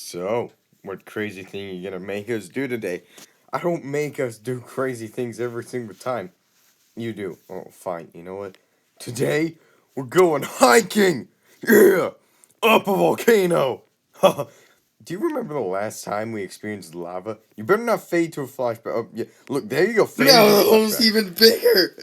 So, what crazy thing you gonna make us do today? I don't make us do crazy things every single time. You do. Oh, fine. You know what? Today, we're going hiking! Yeah! Up a volcano! Do you remember the last time we experienced lava? You better not fade to a flashback. Oh, yeah. Look, there you go. Fade to No, a the hole's flashback. even bigger.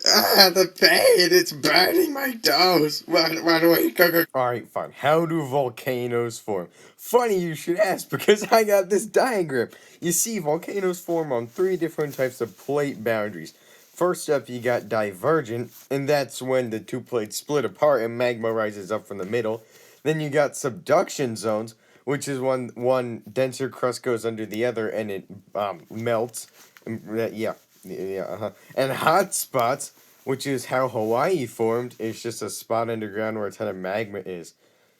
The pain, it's burning my toes. Why do I go? Alright, fine. How do volcanoes form? Funny you should ask, because I got this diagram. You see, volcanoes form on three different types of plate boundaries. First up, you got divergent, and that's when the two plates split apart and magma rises up from the middle. Then you got subduction zones, which is when one denser crust goes under the other and it melts. Yeah. And hot spots, which is how Hawaii formed. It's just a spot underground where a ton of magma is.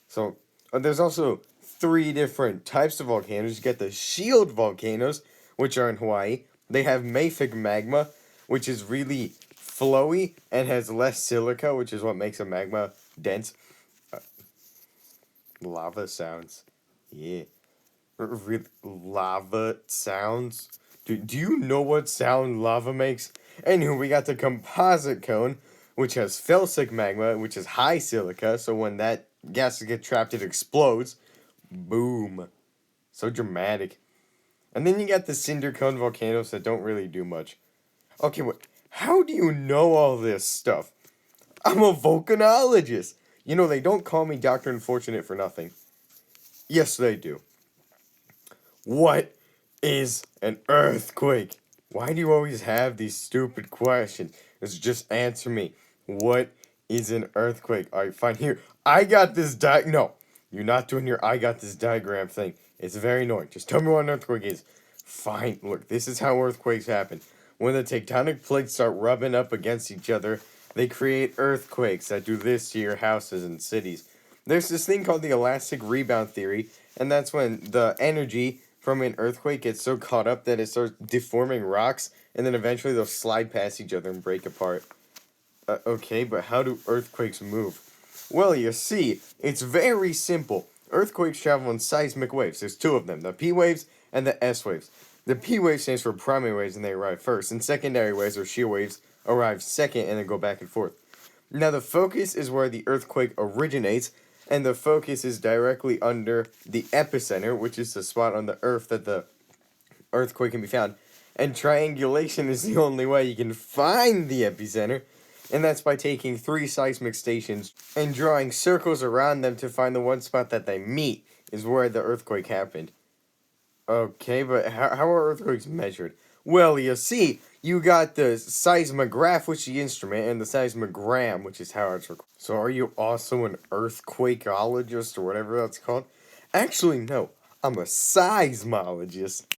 So there's also three different types of volcanoes. You get the shield volcanoes, which are in Hawaii. They have mafic magma, which is really flowy and has less silica, which is what makes a magma dense. Uh, Lava sounds. Yeah. Lava sounds? Do you know what sound lava makes? Anywho, we got the composite cone, which has felsic magma, which is high silica, so when that gas gets trapped, it explodes. Boom. So dramatic. And then you got the cinder cone volcanoes that don't really do much. Okay, how do you know all this stuff? I'm a volcanologist. You know, they don't call me Dr. Unfortunate for nothing. Yes, they do. What is an earthquake? Why do you always have these stupid questions? Just answer me. What is an earthquake? Alright, fine. Here, I got this No, you're not doing your I got this diagram thing. It's very annoying. Just tell me what an earthquake is. Fine. Look, this is how earthquakes happen. When the tectonic plates start rubbing up against each other, they create earthquakes that do this to your houses and cities. There's this thing called the elastic rebound theory, and that's when the energy from an earthquake gets so caught up that it starts deforming rocks, and then eventually they'll slide past each other and break apart. Okay, but how do earthquakes move? Well, you see, it's very simple. Earthquakes travel in seismic waves. There's two of them, the P waves and the S waves. The P wave stands for primary waves and they arrive first, and secondary waves or shear waves arrive second and then go back and forth. Now, the focus is where the earthquake originates, and the focus is directly under the epicenter, which is the spot on the earth that the earthquake can be found. And triangulation is the only way you can find the epicenter, and that's by taking three seismic stations and drawing circles around them to find the one spot that they meet, is where the earthquake happened. Okay, but how are earthquakes measured? Well, you see, you got the seismograph, which is the instrument, and the seismogram, which is how it's recorded. So are you also an earthquakeologist or whatever that's called? Actually, no. I'm a seismologist.